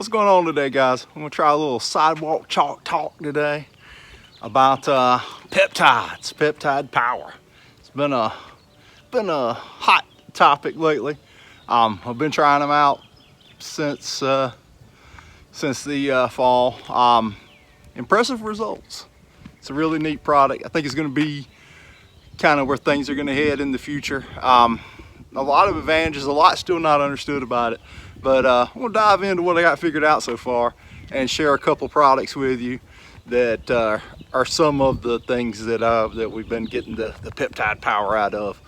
What's going on today, guys? I'm gonna try a little sidewalk chalk talk today about peptides, peptide power. It's been a hot topic lately. I've been trying them out since the fall. Impressive results. It's a really neat product. I think it's gonna be kind of where things are gonna head in the future. A lot of advantages, a lot still not understood about it. But I'm gonna dive into what I got figured out so far and share a couple products with you that are some of the things that we've been getting the peptide power out of.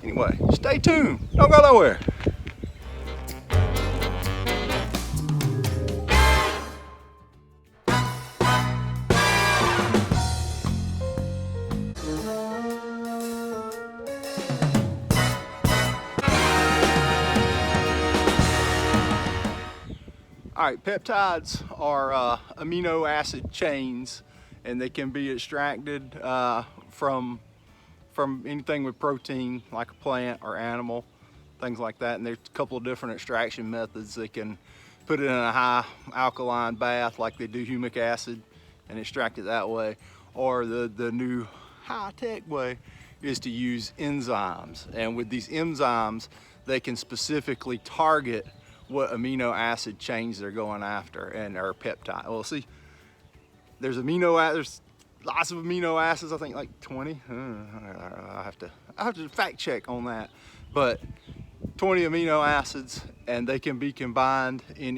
Anyway, stay tuned. Don't go nowhere. All right, peptides are amino acid chains, and they can be extracted from anything with protein, like a plant or animal, things like that. And there's a couple of different extraction methods. They can put it in a high alkaline bath like they do humic acid and extract it that way. Or the new high-tech way is to use enzymes. And with these enzymes, they can specifically target what amino acid chains they're going after, and are peptide. Well, see, there's lots of amino acids. I think like 20. I have to fact check on that, but 20 amino acids, and they can be combined in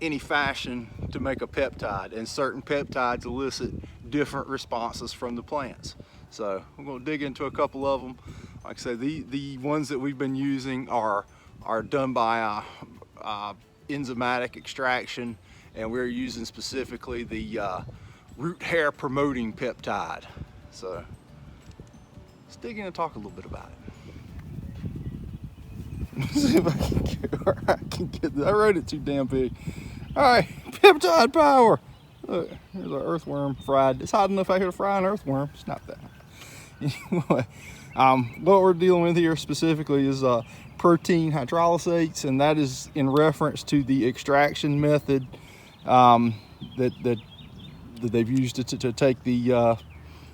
any fashion to make a peptide. And certain peptides elicit different responses from the plants. So we're going to dig into a couple of them. Like I said, the ones that we've been using are done by enzymatic extraction, and we're using specifically the root hair promoting peptide. So let's dig in and talk a little bit about it. See if I can get this. I wrote it too damn big. All right, peptide power. Look, here's an earthworm fried. It's hot enough out here to fry an earthworm. It's not that hot. Anyway, what we're dealing with here specifically is protein hydrolysates, and that is in reference to the extraction method that they've used to take the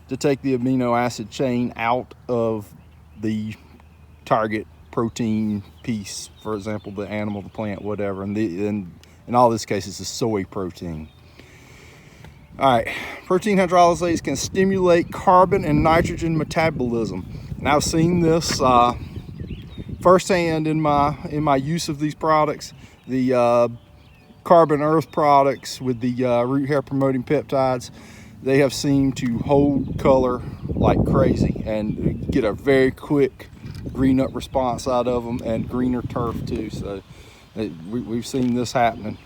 amino acid chain out of the target protein piece. For example, the animal, the plant, whatever. And in all this cases, it's soy protein. All right, protein hydrolysates can stimulate carbon and nitrogen metabolism. And I've seen this firsthand in my use of these products. The carbon earth products with the root hair promoting peptides, they have seemed to hold color like crazy and get a very quick green up response out of them, and greener turf too. So we've seen this happening.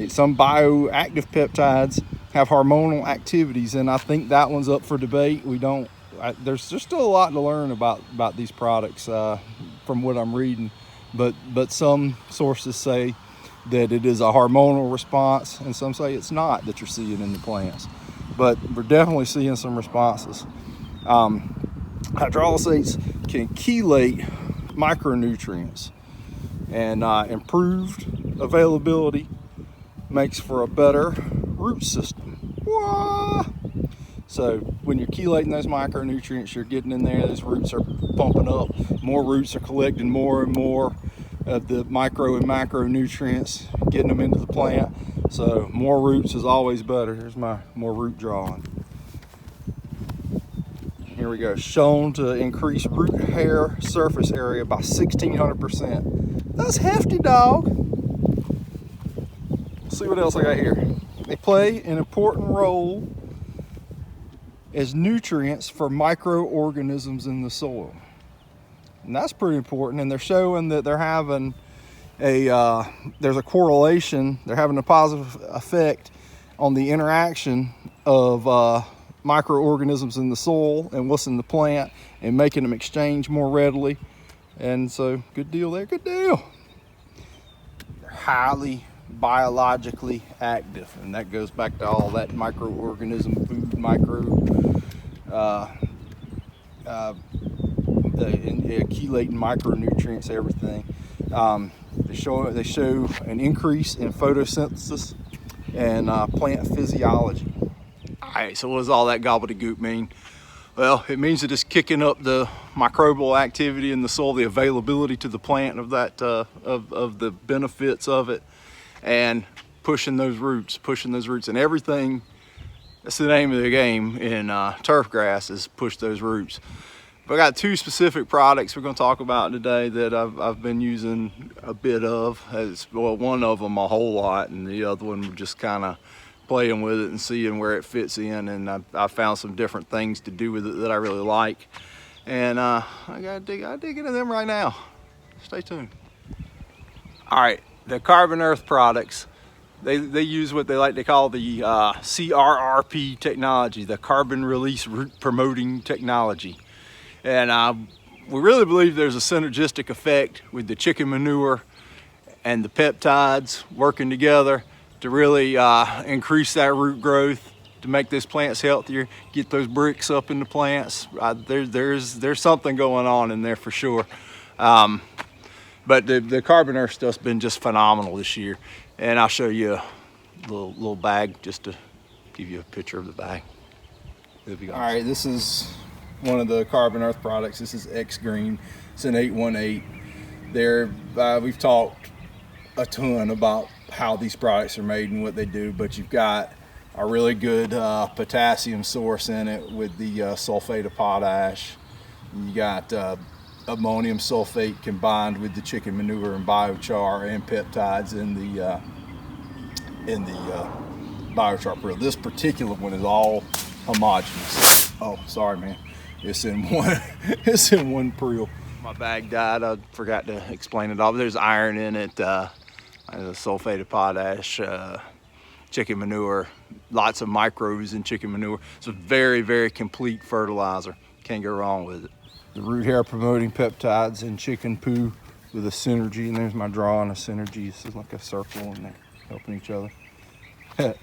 Some bioactive peptides have hormonal activities, and I think that one's up for debate. There's still a lot to learn about these products from what I'm reading, but some sources say that it is a hormonal response, and some say it's not, that you're seeing in the plants. But we're definitely seeing some responses. Hydrolysates can chelate micronutrients, and improved availability makes for a better root system. Wah! So when you're chelating those micronutrients, you're getting in there, those roots are pumping up, more roots are collecting more and more of the micro and macronutrients, getting them into the plant. So more roots is always better. Here's my more root drawing. Here we go. Shown to increase root hair surface area by 1,600%. That's hefty, dog. Let's see what else I got here. They play an important role as nutrients for microorganisms in the soil. And that's pretty important, and they're showing that they're having there's a correlation, they're having a positive effect on the interaction of microorganisms in the soil and what's in the plant, and making them exchange more readily. And so, good deal there, good deal. They're highly biologically active, and that goes back to all that microorganism food, chelating micronutrients, everything. They show an increase in photosynthesis and plant physiology. All right, so what does all that gobbledygook mean? Well, it means that it's kicking up the microbial activity in the soil, the availability to the plant of that of the benefits of it, and pushing those roots, and everything. That's the name of the game in turf grass, is push those roots. But I got two specific products we're going to talk about today that I've been using a bit of. Well, one of them a whole lot, and the other one just kind of playing with it and seeing where it fits in. And I found some different things to do with it that I really like. And I dig into them right now. Stay tuned. All right, the Carbon Earth products. They use what they like to call the CRRP technology, the carbon release root promoting technology. And we really believe there's a synergistic effect with the chicken manure and the peptides working together to really increase that root growth, to make those plants healthier, get those bricks up in the plants. There's something going on in there for sure. But the Carbon Earth stuff's been just phenomenal this year. And I'll show you a little bag just to give you a picture of the bag. All right, this is one of the Carbon Earth products. This is X Green. It's an 818. We've talked a ton about how these products are made and what they do, but you've got a really good potassium source in it with the sulfate of potash. You got ammonium sulfate combined with the chicken manure and biochar and peptides in the biochar prill. This particular one is all homogeneous. Oh, sorry, man. It's in one prill. My bag died. I forgot to explain it all. But there's iron in it, the sulfate of potash, chicken manure, lots of microbes in chicken manure. It's a very, very complete fertilizer. Can't go wrong with it. The root hair promoting peptides in chicken poo with a synergy, and there's my drawing of synergy. This is like a circle and they're helping each other. All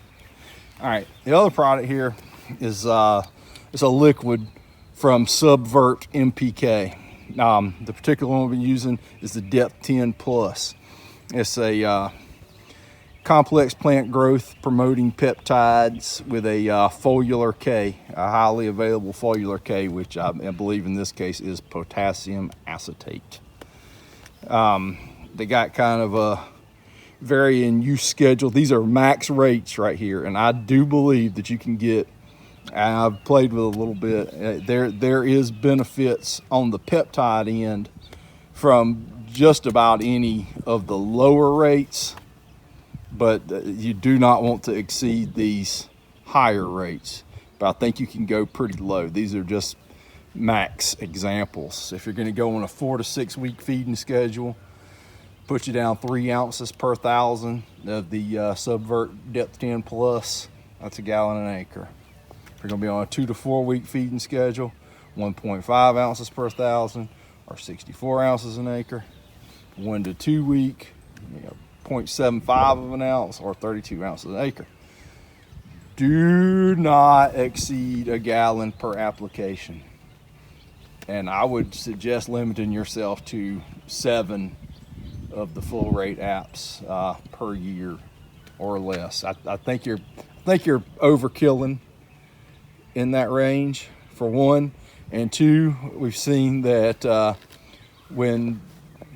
right, the other product here is it's a liquid from Subvert MPK. The particular one we've been using is the Depth 10 Plus. It's a complex plant growth promoting peptides with a folular K, a highly available folular K, which I believe in this case is potassium acetate. They got kind of a varying use schedule. These are max rates right here, and I do believe that you can get, I've played with a little bit, there is benefits on the peptide end from just about any of the lower rates, but you do not want to exceed these higher rates. But I think you can go pretty low. These are just max examples. If you're going to go on a 4 to 6 week feeding schedule, put you down 3 ounces per 1,000 of the Subvert Depth 10 Plus. That's a gallon an acre. If you're going to be on a 2 to 4 week feeding schedule, 1.5 ounces per 1,000 or 64 ounces an acre. 1 to 2 week, 0.75 of an ounce or 32 ounces an acre. Do not exceed a gallon per application. And I would suggest limiting yourself to 7 of the full rate apps per year or less. I think you're overkilling in that range, for one. And two, we've seen that when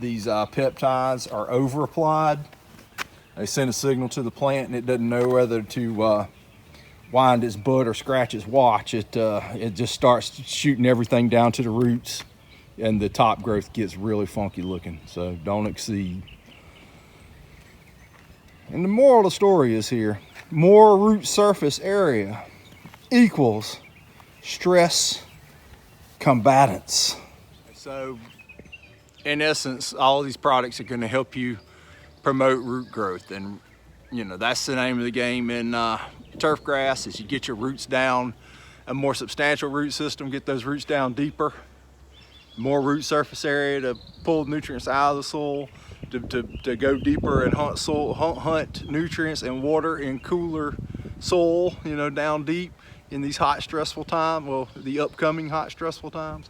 these peptides are over applied, they send a signal to the plant and it doesn't know whether to wind its butt or scratch its watch. It just starts shooting everything down to the roots, and the top growth gets really funky looking. So don't exceed. And the moral of the story is here: more root surface area equals stress combatants. So in essence, all of these products are going to help you promote root growth, and that's the name of the game in turf grass, is you get your roots down, a more substantial root system, get those roots down deeper, more root surface area to pull nutrients out of the soil, to go deeper and hunt nutrients and water in cooler soil, down deep in these hot, stressful times, well, the upcoming hot, stressful times.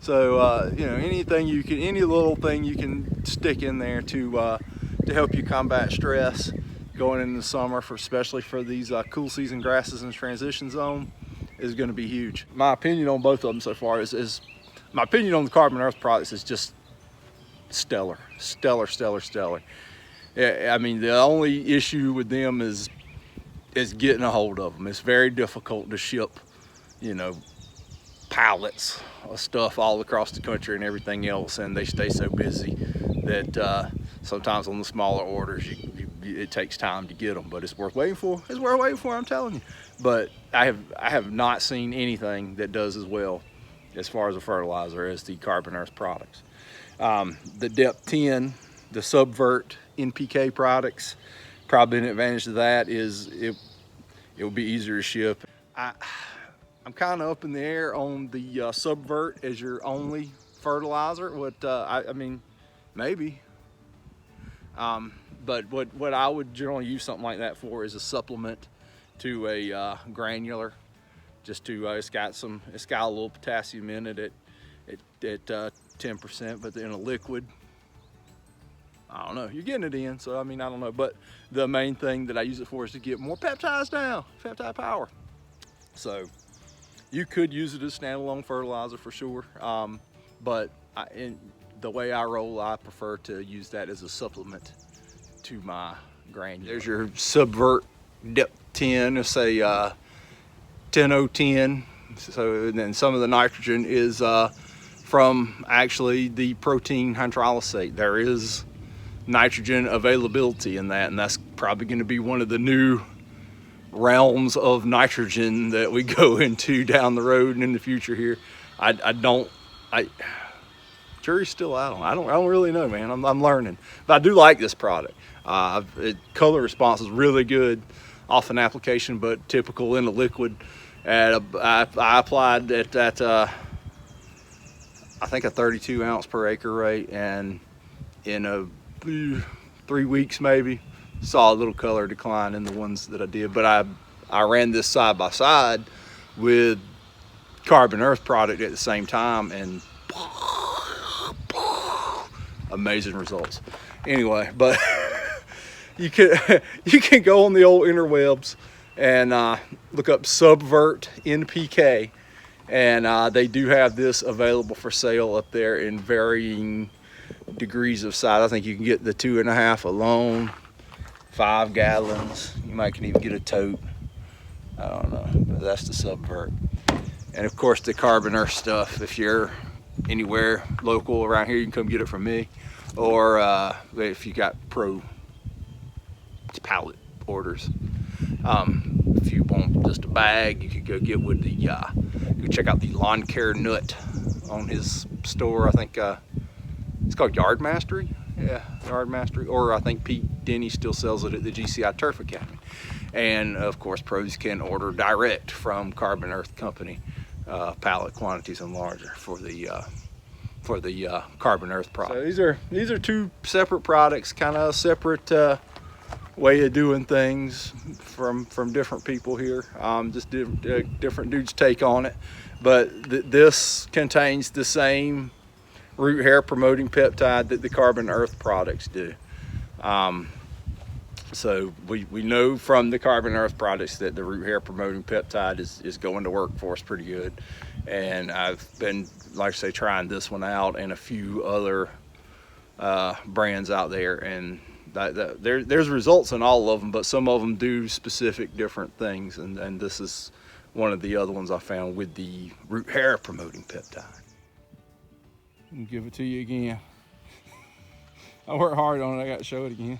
So any little thing you can stick in there to to help you combat stress going into the summer, especially for these cool season grasses in the transition zone, is going to be huge. My opinion on both of them so far is my opinion on the Carbon Earth products is just stellar. Yeah, I mean, the only issue with them is getting a hold of them. It's very difficult to ship, you know, pallets of stuff all across the country and everything else, and they stay so busy that sometimes on the smaller orders it takes time to get them, but it's worth waiting for. It's worth waiting for, I'm telling you. But I have not seen anything that does as well as far as a fertilizer as the Carbon Earth products. The Depth 10, the Subvert NPK products, probably an advantage to that is it will be easier to ship. I'm kind of up in the air on the Subvert as your only fertilizer. I mean, maybe. But what I would generally use something like that for is a supplement to a granular, just to it's got a little potassium in it at 10%, but in a liquid, I don't know, you're getting it in, so I mean, I don't know. But the main thing that I use it for is to get more peptides down, peptide power. So you could use it as standalone fertilizer for sure, but in the way I roll, I prefer to use that as a supplement to my granular. There's your Subvert Depth 10, let's say 10-0-10. So then some of the nitrogen is from actually the protein hydrolysate. There is nitrogen availability in that, and that's probably going to be one of the new realms of nitrogen that we go into down the road and in the future here. Jury's still out on. I don't really know, man. I'm learning, but I do like this product. Color response is really good off an application, but typical in the liquid. I applied at I think a 32 ounce per acre rate, and in 3 weeks maybe saw a little color decline in the ones that I did. But I ran this side by side with Carbon Earth product at the same time, and amazing results. Anyway, but you can go on the old interwebs and look up Subvert NPK, and they do have this available for sale up there in varying degrees of size. I think you can get the 2.5 alone, 5 gallons. You might can even get a tote. I don't know, but that's the Subvert. And of course the Carbon Earth stuff, if you're anywhere local around here, you can come get it from me, or if you got pro pallet orders. If you want just a bag, you could go get with the go check out the Lawn Care Nut on his store. I think it's called Yard Mastery. Yeah, Yard Mastery. Or I think Pete Denny still sells it at the GCI Turf Academy. And of course, pros can order direct from Carbon Earth Company, pallet quantities and larger for the Carbon Earth product. So these are two separate products, kind of separate way of doing things from different people here. Just different dudes' take on it. But this contains the same root hair promoting peptide that the Carbon Earth products do. So we know from the Carbon Earth products that the root hair promoting peptide is going to work for us pretty good. And I've been, like I say, trying this one out and a few other brands out there, and there's results in all of them, but some of them do specific different things, and this is one of the other ones I found with the root hair promoting peptide. I'll give it to you again. I worked hard on it, I got to show it again.